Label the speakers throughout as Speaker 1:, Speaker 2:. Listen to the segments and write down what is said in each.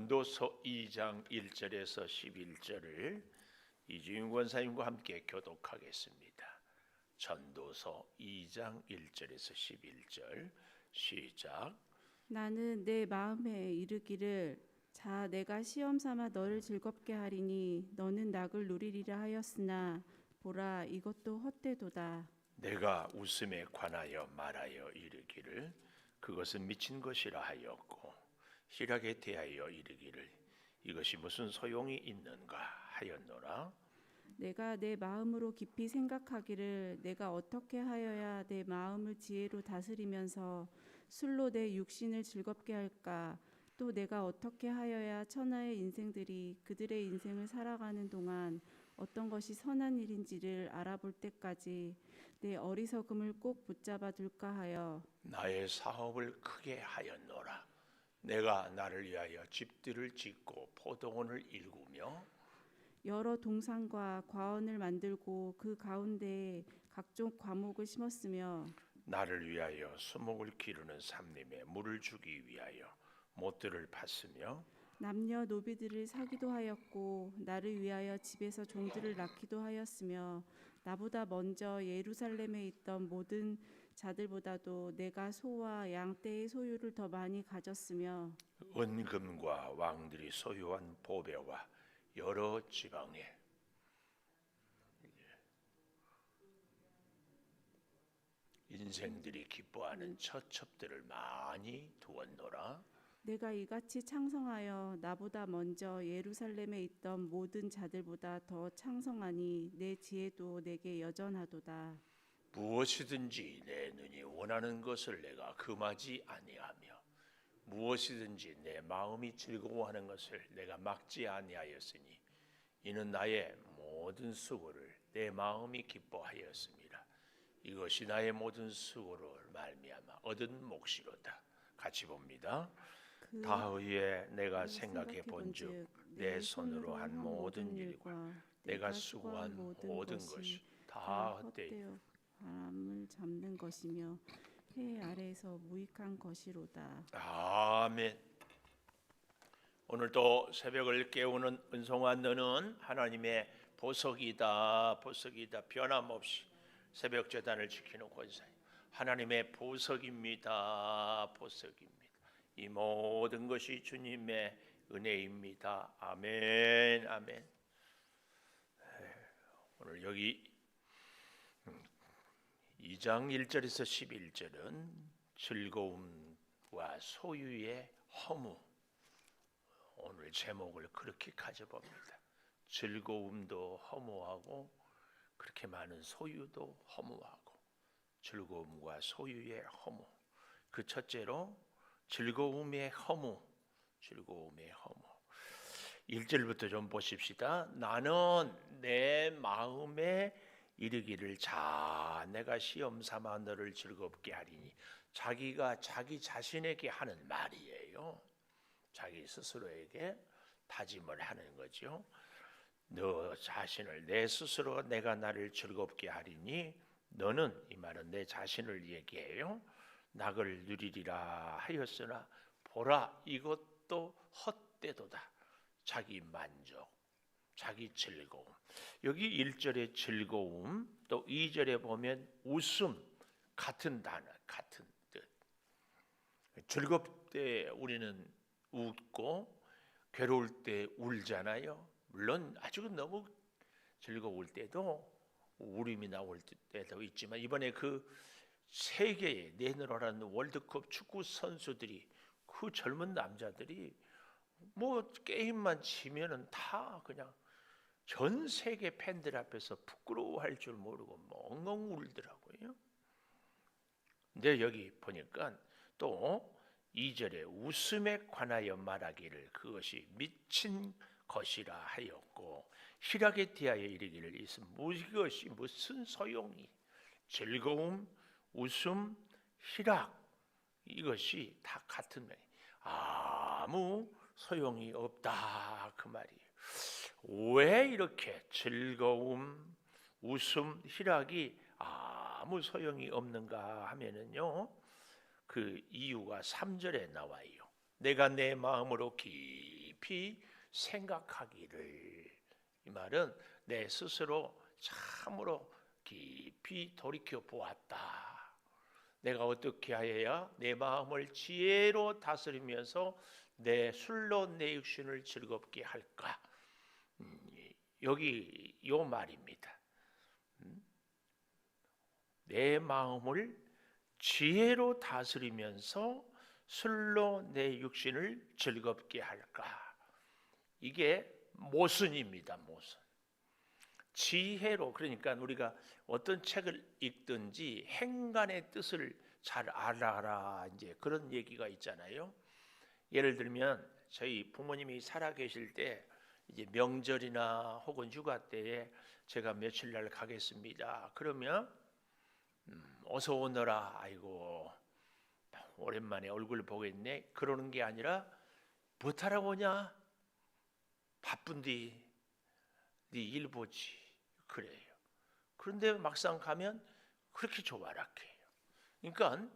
Speaker 1: 전도서 2장 1절에서 11절을 이주임 권사님과 함께 교독하겠습니다. 전도서 2장 1절에서 11절 시작.
Speaker 2: 나는 내 마음에 이르기를 자 내가 시험 삼아 너를 즐겁게 하리니 너는 낙을 누리리라 하였으나 보라 이것도 헛되도다.
Speaker 1: 내가 웃음에 관하여 말하여 이르기를 그것은 미친 것이라 하였고 희락에 대하여 이르기를 이것이 무슨 소용이 있는가 하였노라.
Speaker 2: 내가 내 마음으로 깊이 생각하기를 내가 어떻게 하여야 내 마음을 지혜로 다스리면서 술로 내 육신을 즐겁게 할까. 또 내가 어떻게 하여야 천하의 인생들이 그들의 인생을 살아가는 동안 어떤 것이 선한 일인지를 알아볼 때까지 내 어리석음을 꼭 붙잡아 둘까 하여
Speaker 1: 나의 사업을 크게 하였노라. 내가 나를 위하여 집들을 짓고 포도원을 일구며
Speaker 2: 여러 동산과 과원을 만들고 그 가운데에 각종 과목을 심었으며
Speaker 1: 나를 위하여 수목을 기르는 삼림에 물을 주기 위하여 못들을 팠으며
Speaker 2: 남녀 노비들을 사기도 하였고 나를 위하여 집에서 종들을 낳기도 하였으며 나보다 먼저 예루살렘에 있던 모든 자들보다도 내가 소와 양 떼의 소유를 더 많이 가졌으며
Speaker 1: 은금과 왕들이 소유한 보배와 여러 지방에 인생들이 기뻐하는 처첩들을 많이 두었노라.
Speaker 2: 내가 이같이 창성하여 나보다 먼저 예루살렘에 있던 모든 자들보다 더 창성하니 내 지혜도 내게 여전하도다.
Speaker 1: 무엇이든지 내 눈이 원하는 것을 내가 금하지 아니하며 무엇이든지 내 마음이 즐거워하는 것을 내가 막지 아니하였으니 이는 나의 모든 수고를 내 마음이 기뻐하였습니다. 이것이 나의 모든 수고를 말미암아 얻은 몫이로다. 같이 봅니다. 다후에 내가 생각해 본즉 내 손으로 한 모든 일과 내가 수고한 모든 것이 다 헛되이
Speaker 2: 바람을 잡는 것이며 해 아래에서 무익한 것이로다.
Speaker 1: 아멘. 오늘도 새벽을 깨우는 은송아 너는 하나님의 보석이다. 보석이다. 변함없이 새벽 제단을 지키는 권사님 하나님의 보석입니다. 보석입니다. 이 모든 것이 주님의 은혜입니다. 아멘. 아멘. 오늘 여기 2장 1절에서 11절은 즐거움과 소유의 허무, 오늘 제목을 그렇게 가져봅니다. 즐거움도 허무하고 그렇게 많은 소유도 허무하고 즐거움과 소유의 허무. 그 첫째로 즐거움의 허무, 즐거움의 허무. 1절부터 좀 보십시다. 나는 내 마음에 이르기를 자 내가 시험 삼아 너를 즐겁게 하리니. 자기가 자기 자신에게 하는 말이에요. 자기 스스로에게 다짐을 하는 거죠. 너 자신을 내 스스로 내가 나를 즐겁게 하리니 너는 이 말은 내 자신을 얘기해요. 낙을 누리리라 하였으나 보라 이것도 헛되도다. 자기 만족, 자기 즐거움. 여기 1절의 즐거움 또 2절에 보면 웃음 같은 단어 같은 뜻. 즐겁을 때 우리는 웃고 괴로울 때 울잖아요. 물론 아주 너무 즐거울 때도 울음이 나올 때도 있지만 이번에 그 세계에 내놓으라는 월드컵 축구 선수들이 그 젊은 남자들이 뭐 게임만 치면은 다 그냥 전 세계 팬들 앞에서 부끄러워할 줄 모르고 멍멍 울더라고요. 근데 여기 보니까 또 2절에 웃음에 관하여 말하기를 그것이 미친 것이라 하였고 희락에 대하여 이르기를 이것이 무슨 소용이. 즐거움, 웃음, 희락 이것이 다 같은 말이에요. 아무 소용이 없다 그 말이에요. 왜 이렇게 즐거움, 웃음, 희락이 아무 소용이 없는가 하면은요. 그 이유가 3절에 나와요. 내가 내 마음으로 깊이 깊이 생각하기를. 이 말은 내 스스로 참으로 깊이 돌이켜 보았다. 내가 어떻게 하여야 내 마음을 지혜로 다스리면서 내 술로 내 육신을 즐겁게 할까? 여기 요 말입니다. 내 마음을 지혜로 다스리면서 술로 내 육신을 즐겁게 할까? 이게 모순입니다. 모순. 지혜로, 그러니까 우리가 어떤 책을 읽든지 행간의 뜻을 잘 알아라, 이제 그런 얘기가 있잖아요. 예를 들면 저희 부모님이 살아 계실 때 이제 명절이나 혹은 휴가 때에 제가 며칠 날 가겠습니다. 그러면 어서 오너라, 아이고 오랜만에 얼굴 보겠네, 그러는 게 아니라 뭐하러 오냐, 바쁜디, 네 일 보지, 그래요. 그런데 막상 가면 그렇게 조바락해요. 그러니까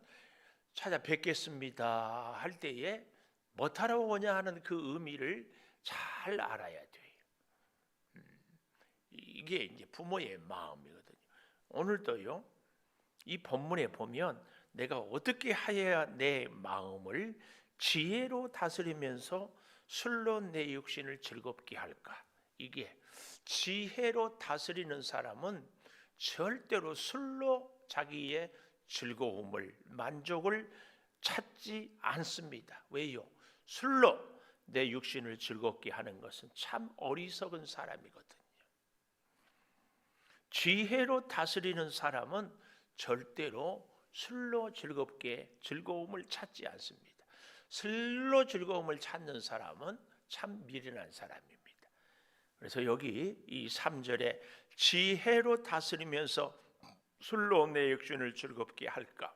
Speaker 1: 찾아뵙겠습니다 할 때에 뭐하러 오냐 하는 그 의미를 잘 알아야 돼요. 이게 이제 부모의 마음이거든요. 오늘도요, 이 본문에 보면 내가 어떻게 하여야 내 마음을 지혜로 다스리면서 술로 내 육신을 즐겁게 할까? 이게 지혜로 다스리는 사람은 절대로 술로 자기의 즐거움을, 만족을 찾지 않습니다. 왜요? 술로 내 육신을 즐겁게 하는 것은 참 어리석은 사람이거든요. 지혜로 다스리는 사람은 절대로 술로 즐거움을 찾지 않습니다. 술로 즐거움을 찾는 사람은 참 미련한 사람입니다. 그래서 여기 이 3절에 지혜로 다스리면서 술로 내 육신을 즐겁게 할까?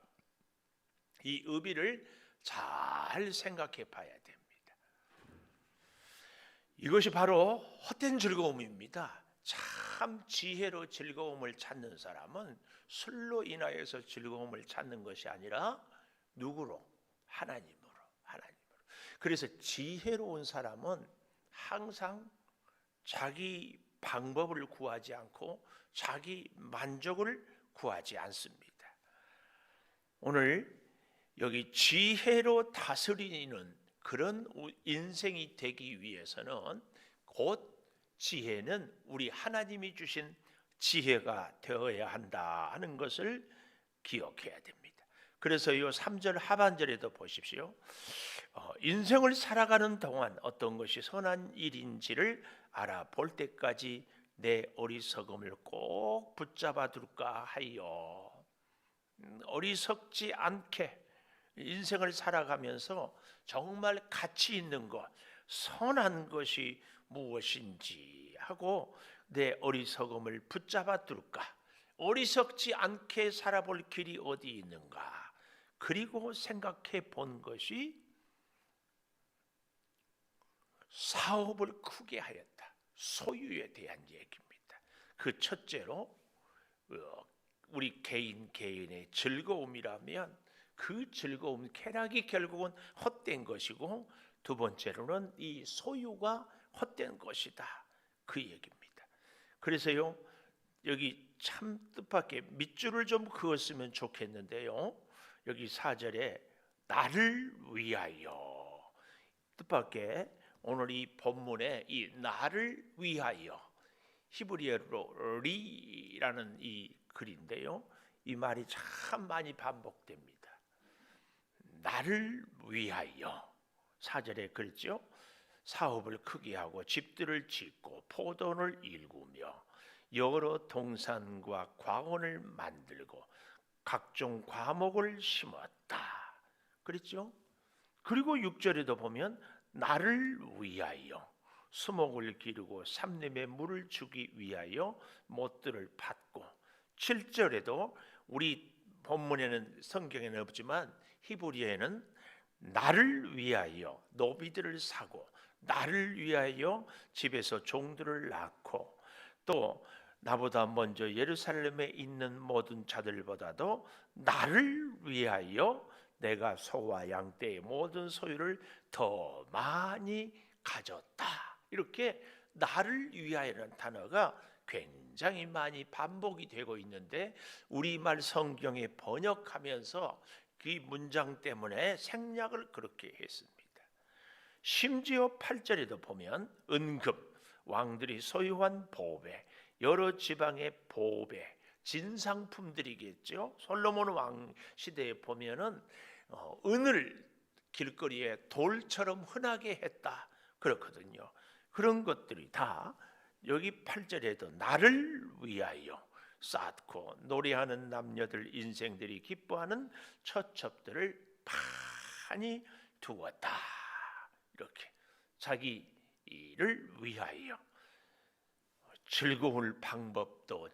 Speaker 1: 이 의미를 잘 생각해 봐야 됩니다. 이것이 바로 헛된 즐거움입니다. 참 지혜로 즐거움을 찾는 사람은 술로 인하여서 즐거움을 찾는 것이 아니라 누구로? 하나님으로. 그래서 지혜로운 사람은 항상 자기 방법을 구하지 않고 자기 만족을 구하지 않습니다. 오늘 여기 지혜로 다스리는 그런 인생이 되기 위해서는 곧 지혜는 우리 하나님이 주신 지혜가 되어야 한다 하는 것을 기억해야 됩니다. 그래서 이 3절 하반절에도 보십시오. 인생을 살아가는 동안 어떤 것이 선한 일인지를 알아볼 때까지 내 어리석음을 꼭 붙잡아 둘까 하여. 어리석지 않게 인생을 살아가면서 정말 가치 있는 것, 선한 것이 무엇인지 하고 내 어리석음을 붙잡아 둘까? 어리석지 않게 살아볼 길이 어디 있는가? 그리고 생각해 본 것이 사업을 크게 하였다. 소유에 대한 얘기입니다. 그 첫째로 우리 개인의 즐거움이라면 그 즐거움, 쾌락이 결국은 헛된 것이고, 두 번째로는 이 소유가 헛된 것이다, 그 얘기입니다. 그래서요, 여기 참 뜻밖의 밑줄을 좀 그었으면 좋겠는데요, 여기 4절에 나를 위하여, 뜻밖의 오늘 이 본문에 이 나를 위하여, 히브리어로 리라는 이 글인데요, 이 말이 참 많이 반복됩니다. 나를 위하여. 4절에 그랬죠. 사업을 크게 하고 집들을 짓고 포도를 일구며 여러 동산과 광원을 만들고 각종 과목을 심었다, 그랬죠. 그리고 6절에도 보면 나를 위하여 수목을 기르고 삼림에 물을 주기 위하여 못들을 팠고, 7절에도 우리 본문에는, 성경에는 없지만 히브리어에는 나를 위하여 노비들을 사고 나를 위하여 집에서 종들을 낳고, 또 나보다 먼저 예루살렘에 있는 모든 자들보다도 나를 위하여 내가 소와 양떼의 모든 소유를 더 많이 가졌다. 이렇게 나를 위하여라는 단어가 굉장히 많이 반복이 되고 있는데 우리말 성경에 번역하면서 그 문장 때문에 생략을 그렇게 했습니다. 심지어 8절에도 보면 은급, 왕들이 소유한 보배, 여러 지방의 보배, 진상품들이겠죠. 솔로몬 왕 시대에 보면은 은을 길거리에 돌처럼 흔하게 했다 그렇거든요. 그런 것들이 다 여기 8절에도 나를 위하여 쌓고 노래하는 남녀들 인생들이 기뻐하는 처첩들을 많이 두었다. 이렇게 자기를 위하여 즐거울 방법도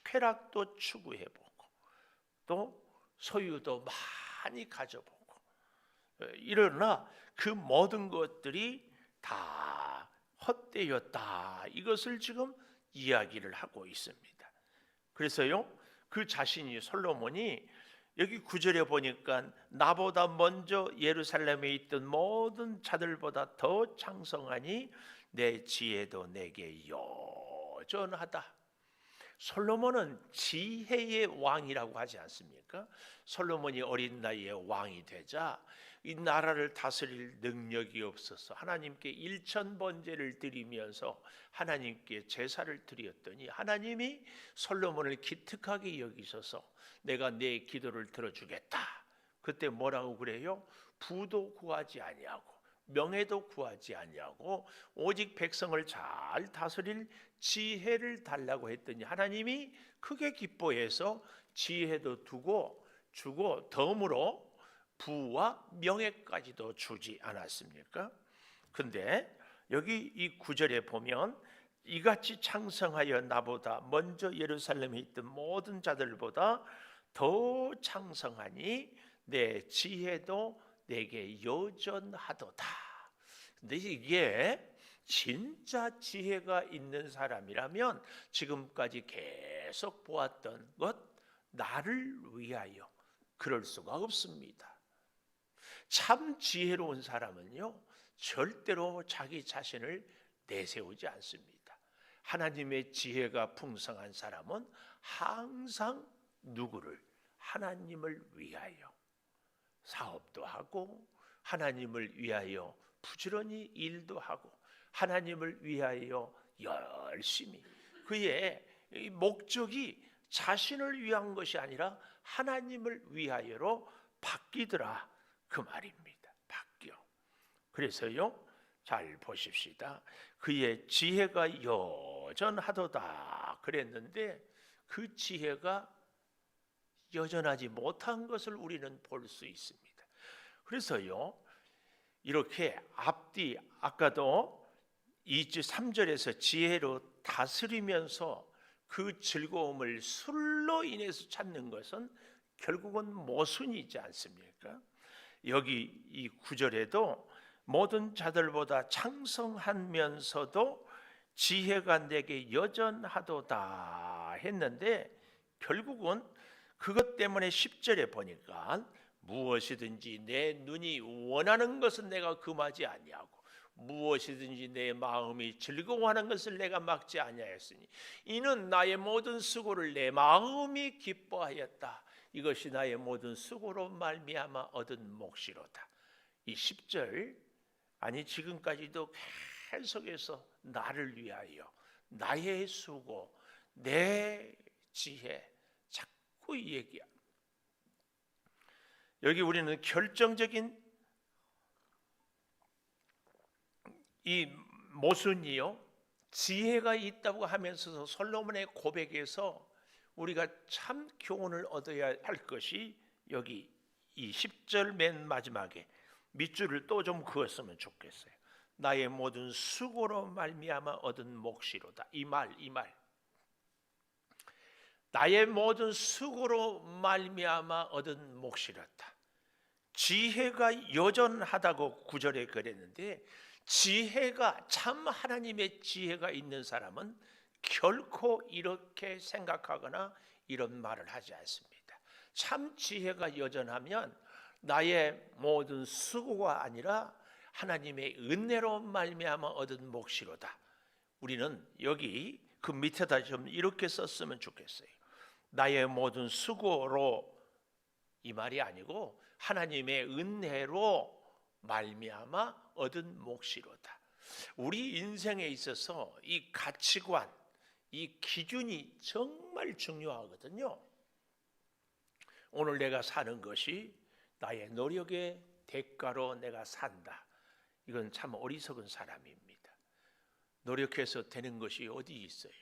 Speaker 1: 쾌락도 추구해보고 또 소유도 많이 가져보고 이러나 그 모든 것들이 다 헛되었다. 이것을 지금 이야기를 하고 있습니다. 그래서요 그 자신이 솔로몬이 여기 9절에 보니까 나보다 먼저 예루살렘에 있던 모든 자들보다 더 창성하니 내 지혜도 내게 여전하다. 솔로몬은 지혜의 왕이라고 하지 않습니까? 솔로몬이 어린 나이에 왕이 되자 이 나라를 다스릴 능력이 없어서 하나님께 일천번제를 드리면서 하나님께 제사를 드렸더니 하나님이 솔로몬을 기특하게 여기셔서 내가 내 기도를 들어주겠다. 그때 뭐라고 그래요? 부도 구하지 아니하고 명예도 구하지 아니하고 오직 백성을 잘 다스릴 지혜를 달라고 했더니 하나님이 크게 기뻐해서 지혜도 주고 덤으로 부와 명예까지도 주지 않았습니까? 근데 여기 이 9절에 보면 이같이 창성하여 나보다 먼저 예루살렘에 있던 모든 자들보다 더 창성하니 내 지혜도 내게 여전하도다. 근데 이게 진짜 지혜가 있는 사람이라면 지금까지 계속 보았던 것 나를 위하여 그럴 수가 없습니다. 참 지혜로운 사람은요 절대로 자기 자신을 내세우지 않습니다. 하나님의 지혜가 풍성한 사람은 항상 누구를? 하나님을 위하여 사업도 하고 하나님을 위하여 부지런히 일도 하고 하나님을 위하여 열심히 그의 목적이 자신을 위한 것이 아니라 하나님을 위하여로 바뀌더라 그 말입니다. 바뀌어. 그래서요 잘 보십시다. 그의 지혜가 여전하도다 그랬는데 그 지혜가 여전하지 못한 것을 우리는 볼 수 있습니다. 그래서요 이렇게 앞뒤 아까도 2절 3절에서 지혜로 다스리면서 그 즐거움을 술로 인해서 찾는 것은 결국은 모순이지 않습니까? 여기 이 9절에도 모든 자들보다 창성하면서도 지혜가 내게 여전하도다 했는데 결국은 그것 때문에 10절에 보니까 무엇이든지 내 눈이 원하는 것은 내가 금하지 아니하고 무엇이든지 내 마음이 즐거워하는 것을 내가 막지 아니하였으니 이는 나의 모든 수고를 내 마음이 기뻐하였다. 이것이 나의 모든 수고로 말미암아 얻은 몫이로다. 이 10절 아니 지금까지도 계속해서 나를 위하여 나의 수고 내 지혜 자꾸 얘기야. 여기 우리는 결정적인 이 모순이요 지혜가 있다고 하면서도 솔로몬의 고백에서 우리가 참 교훈을 얻어야 할 것이 여기 이 10절 맨 마지막에 밑줄을 또 좀 그었으면 좋겠어요. 나의 모든 수고로 말미암아 얻은 몫이로다. 이 말 나의 모든 수고로 말미암아 얻은 몫이로다. 지혜가 여전하다고 9절에 그랬는데 지혜가 참 하나님의 지혜가 있는 사람은 결코 이렇게 생각하거나 이런 말을 하지 않습니다. 참 지혜가 여전하면 나의 모든 수고가 아니라 하나님의 은혜로 말미암아 얻은 몫이로다. 우리는 여기 그 밑에다 좀 이렇게 썼으면 좋겠어요. 나의 모든 수고로, 이 말이 아니고 하나님의 은혜로 말미암아 얻은 몫이로다. 우리 인생에 있어서 이 가치관, 이 기준이 정말 중요하거든요. 오늘 내가 사는 것이 나의 노력의 대가로 내가 산다. 이건 참 어리석은 사람입니다. 노력해서 되는 것이 어디 있어요?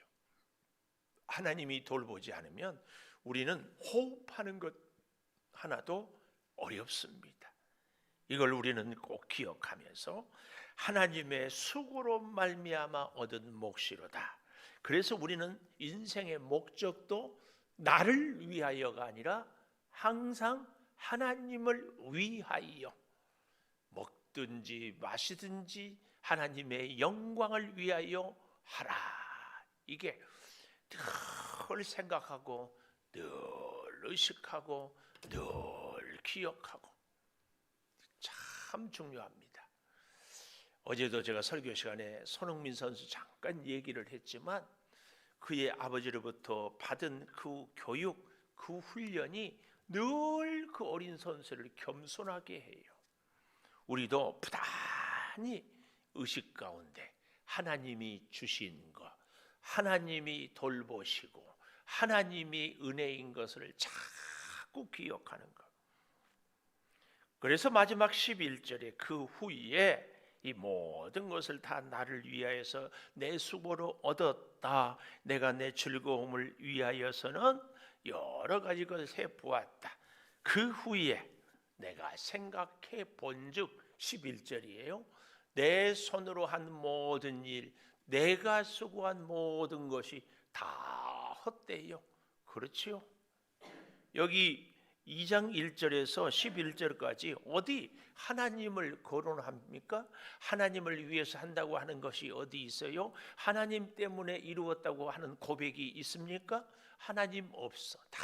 Speaker 1: 하나님이 돌보지 않으면 우리는 호흡하는 것 하나도 어렵습니다. 이걸 우리는 꼭 기억하면서 하나님의 수고로 말미암아 얻은 몫이로다. 그래서 우리는 인생의 목적도 나를 위하여가 아니라 항상 하나님을 위하여, 먹든지 마시든지 하나님의 영광을 위하여 하라. 이게 늘 생각하고 늘 의식하고 늘 기억하고 참 중요합니다. 어제도 제가 설교 시간에 손흥민 선수 잠깐 얘기를 했지만 그의 아버지로부터 받은 그 교육, 그 훈련이 늘 그 어린 선수를 겸손하게 해요. 우리도 부단히 의식 가운데 하나님이 주신 것, 하나님이 돌보시고 하나님이 은혜인 것을 자꾸 기억하는 것. 그래서 마지막 11절에 그 후에 이 모든 것을 다 나를 위하여서 내 수고로 얻었다. 내가 내 즐거움을 위하여서는 여러 가지 것을 해보았다. 그 후에 내가 생각해 본즉 11절이에요. 내 손으로 한 모든 일, 내가 수고한 모든 것이 다 헛되요. 그렇지요? 여기 2장 1절에서 11절까지 어디 하나님을 거론합니까? 하나님을 위해서 한다고 하는 것이 어디 있어요? 하나님 때문에 이루었다고 하는 고백이 있습니까? 하나님 없어. 다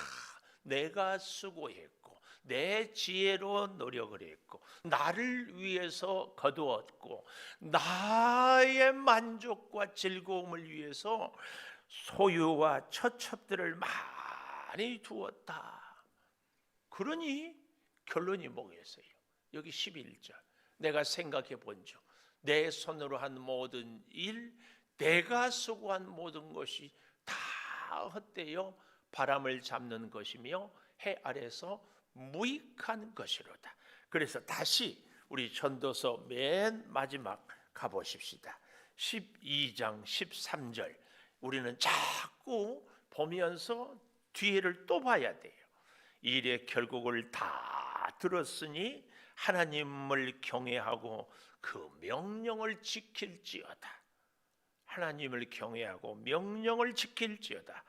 Speaker 1: 내가 수고했고 내 지혜로 노력을 했고 나를 위해서 거두었고 나의 만족과 즐거움을 위해서 소유와 처첩들을 많이 두었다. 그러니 결론이 뭐겠어요? 여기 11절 내가 생각해 본즉 내 손으로 한 모든 일, 내가 수고한 모든 것이 다 헛되어 바람을 잡는 것이며 해 아래서 무익한 것이로다. 그래서 다시 우리 전도서 맨 마지막 가보십시다. 12장 13절 우리는 자꾸 보면서 뒤에를 또 봐야 돼요. 일의 결국을 다 들었으니 하나님을 경외하고 그 명령을 지킬지어다. 하나님을 경외하고 명령을 지킬지어다.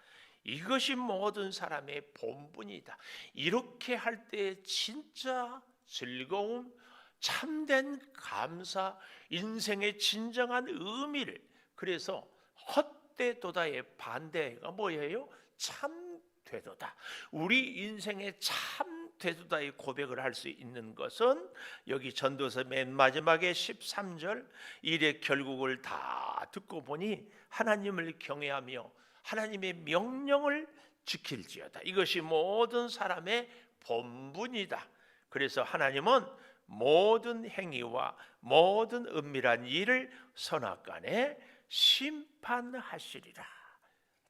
Speaker 1: 이것이 모든 사람의 본분이다. 이렇게 할 때 진짜 즐거움, 참된 감사, 인생의 진정한 의미를, 그래서 헛되도다의 반대가 뭐예요? 참되도다. 우리 인생의 참되도다의 고백을 할 수 있는 것은 여기 전도서 맨 마지막에 13절 일의 결국을 다 듣고 보니 하나님을 경외하며 하나님의 명령을 지킬지어다. 이것이 모든 사람의 본분이다. 그래서 하나님은 모든 행위와 모든 은밀한 일을 선악간에 심판하시리라.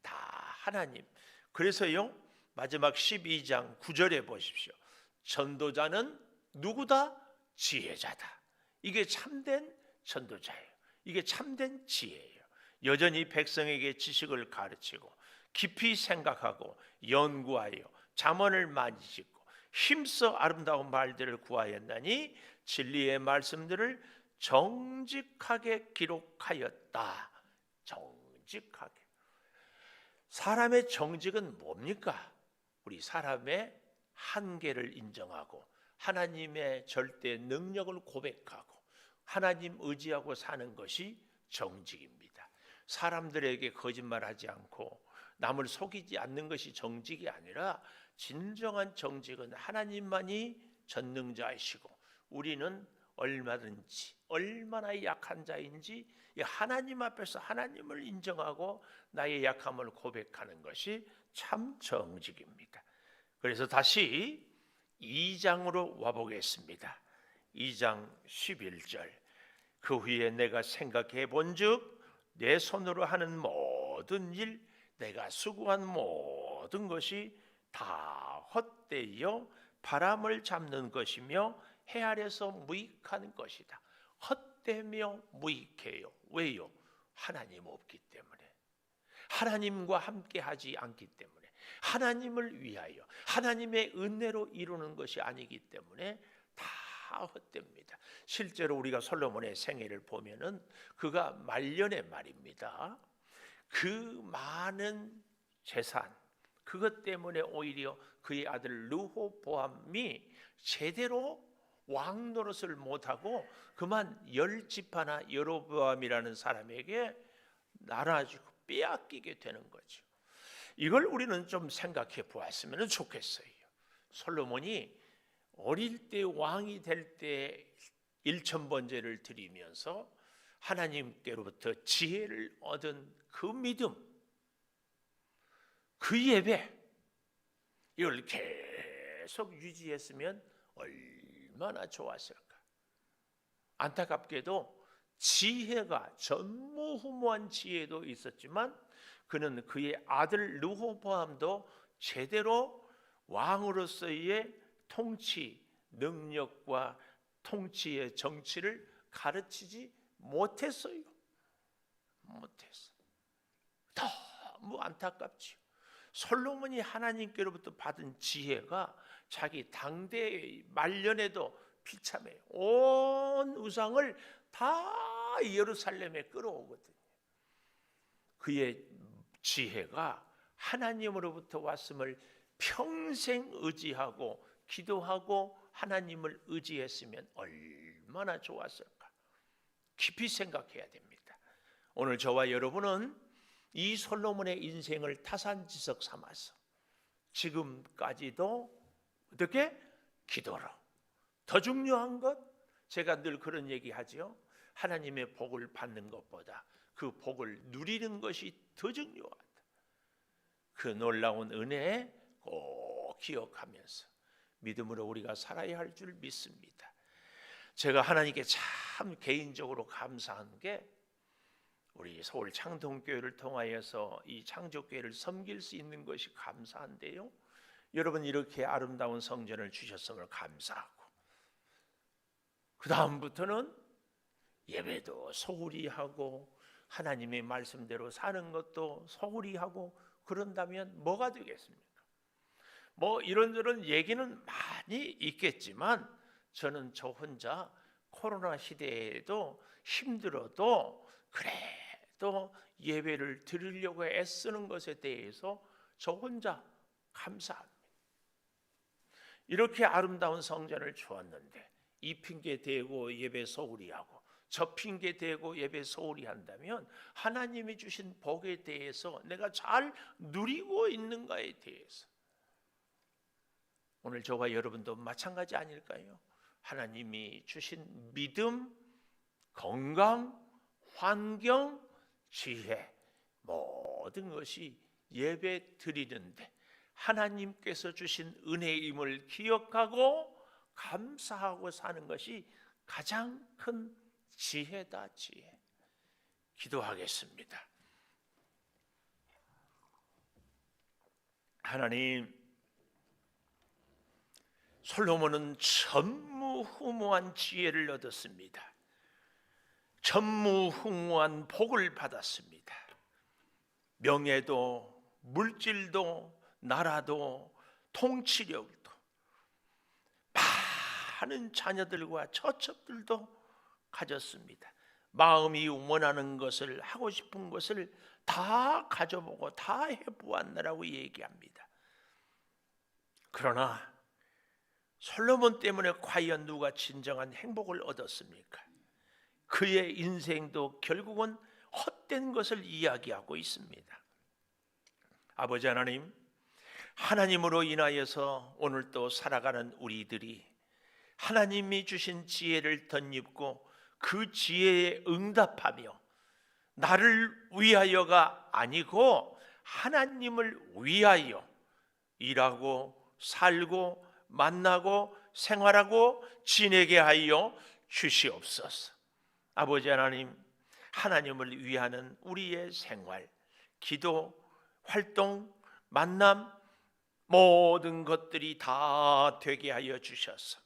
Speaker 1: 다 하나님. 그래서요 마지막 12장 9절에 보십시오. 전도자는 누구다? 지혜자다. 이게 참된 전도자예요. 이게 참된 지혜예요. 여전히 백성에게 지식을 가르치고 깊이 생각하고 연구하여 잠언을 많이 짓고 힘써 아름다운 말들을 구하였나니 진리의 말씀들을 정직하게 기록하였다. 정직하게. 사람의 정직은 뭡니까? 우리 사람의 한계를 인정하고 하나님의 절대 능력을 고백하고 하나님 의지하고 사는 것이 정직입니다. 사람들에게 거짓말하지 않고 남을 속이지 않는 것이 정직이 아니라 진정한 정직은 하나님만이 전능자이시고 우리는 얼마든지 얼마나 약한 자인지 하나님 앞에서 하나님을 인정하고 나의 약함을 고백하는 것이 참 정직입니다. 그래서 다시 2장으로 와보겠습니다. 2장 11절. 그 후에 내가 생각해 본즉 내 손으로 하는 모든 일, 내가 수고한 모든 것이 다 헛되어 바람을 잡는 것이며 해 아래서 무익한 것이다. 헛되며 무익해요. 왜요? 하나님 없기 때문에, 하나님과 함께 하지 않기 때문에, 하나님을 위하여 하나님의 은혜로 이루는 것이 아니기 때문에 다 헛됩니다. 실제로 우리가 솔로몬의 생애를 보면은 그가 말년에 말입니다. 그 많은 재산, 그것 때문에 오히려 그의 아들 르호보암이 제대로 왕 노릇을 못하고 그만 10지파나 여로보암이라는 사람에게 나눠주고 빼앗기게 되는 거죠. 이걸 우리는 좀 생각해 보았으면 좋겠어요. 솔로몬이 어릴 때 왕이 될 때 1000번제를 드리면서 하나님께로부터 지혜를 얻은 그 믿음, 그 예배, 이걸 계속 유지했으면 얼마나 좋았을까. 안타깝게도 지혜가, 전무후무한 지혜도 있었지만 그는 그의 아들 르호보암도 제대로 왕으로서의 통치 능력과 통치의 정치를 가르치지 못했어요. 너무 안타깝지요. 솔로몬이 하나님께로부터 받은 지혜가 자기 당대 말년에도 비참해요. 온 우상을 다 예루살렘에 끌어오거든요. 그의 지혜가 하나님으로부터 왔음을 평생 의지하고 기도하고 하나님을 의지했으면 얼마나 좋았을까. 깊이 생각해야 됩니다. 오늘 저와 여러분은 이 솔로몬의 인생을 타산지석 삼아서 지금까지도 어떻게? 기도로. 더 중요한 것, 제가 늘 그런 얘기하죠. 하나님의 복을 받는 것보다 그 복을 누리는 것이 더 중요하다. 그 놀라운 은혜 꼭 기억하면서 믿음으로 우리가 살아야 할 줄 믿습니다. 제가 하나님께 참 개인적으로 감사한 게 우리 서울 창동교회를 통하여서 이 창조교회를 섬길 수 있는 것이 감사한데요. 여러분 이렇게 아름다운 성전을 주셨음을 감사하고 그 다음부터는 예배도 소홀히 하고 하나님의 말씀대로 사는 것도 소홀히 하고 그런다면 뭐가 되겠습니까? 뭐 이런저런 얘기는 많이 있겠지만 저는 저 혼자 코로나 시대에도 힘들어도 그래도 예배를 드리려고 애쓰는 것에 대해서 저 혼자 감사합니다. 이렇게 아름다운 성전을 주었는데 이 핑계 대고 예배 소홀히 하고 저 핑계 대고 예배 소홀히 한다면 하나님이 주신 복에 대해서 내가 잘 누리고 있는가에 대해서 오늘 저와 여러분도 마찬가지 아닐까요? 하나님이 주신 믿음, 건강, 환경, 지혜 모든 것이 예배 드리는데 하나님께서 주신 은혜임을 기억하고 감사하고 사는 것이 가장 큰 지혜다. 지혜. 기도하겠습니다. 하나님, 솔로몬은 전무후무한 지혜를 얻었습니다. 전무후무한 복을 받았습니다. 명예도 물질도 나라도 통치력도 많은 자녀들과 처첩들도 가졌습니다. 마음이 원하는 것을 하고 싶은 것을 다 가져보고 다 해보았느라고 얘기합니다. 그러나 솔로몬 때문에 과연 누가 진정한 행복을 얻었습니까? 그의 인생도 결국은 헛된 것을 이야기하고 있습니다. 아버지 하나님, 하나님으로 인하여서 오늘 또 살아가는 우리들이 하나님이 주신 지혜를 덧입고 그 지혜에 응답하며 나를 위하여가 아니고 하나님을 위하여 일하고 살고 만나고 생활하고 지내게 하여 주시옵소서. 아버지 하나님, 하나님을 위하는 우리의 생활, 기도, 활동, 만남, 모든 것들이 다 되게 하여 주셔서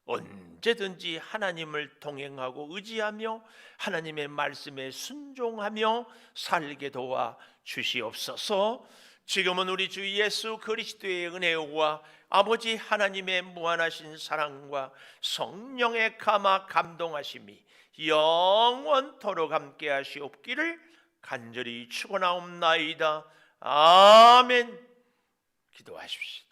Speaker 1: 언제든지 하나님을 동행하고 의지하며 하나님의 말씀에 순종하며 살게 도와 주시옵소서. 지금은 우리 주 예수 그리스도의 은혜와 아버지 하나님의 무한하신 사랑과 성령의 감화 감동하심이 영원토록 함께 하시옵기를 간절히 축원하옵나이다. 아멘. 기도하십시오.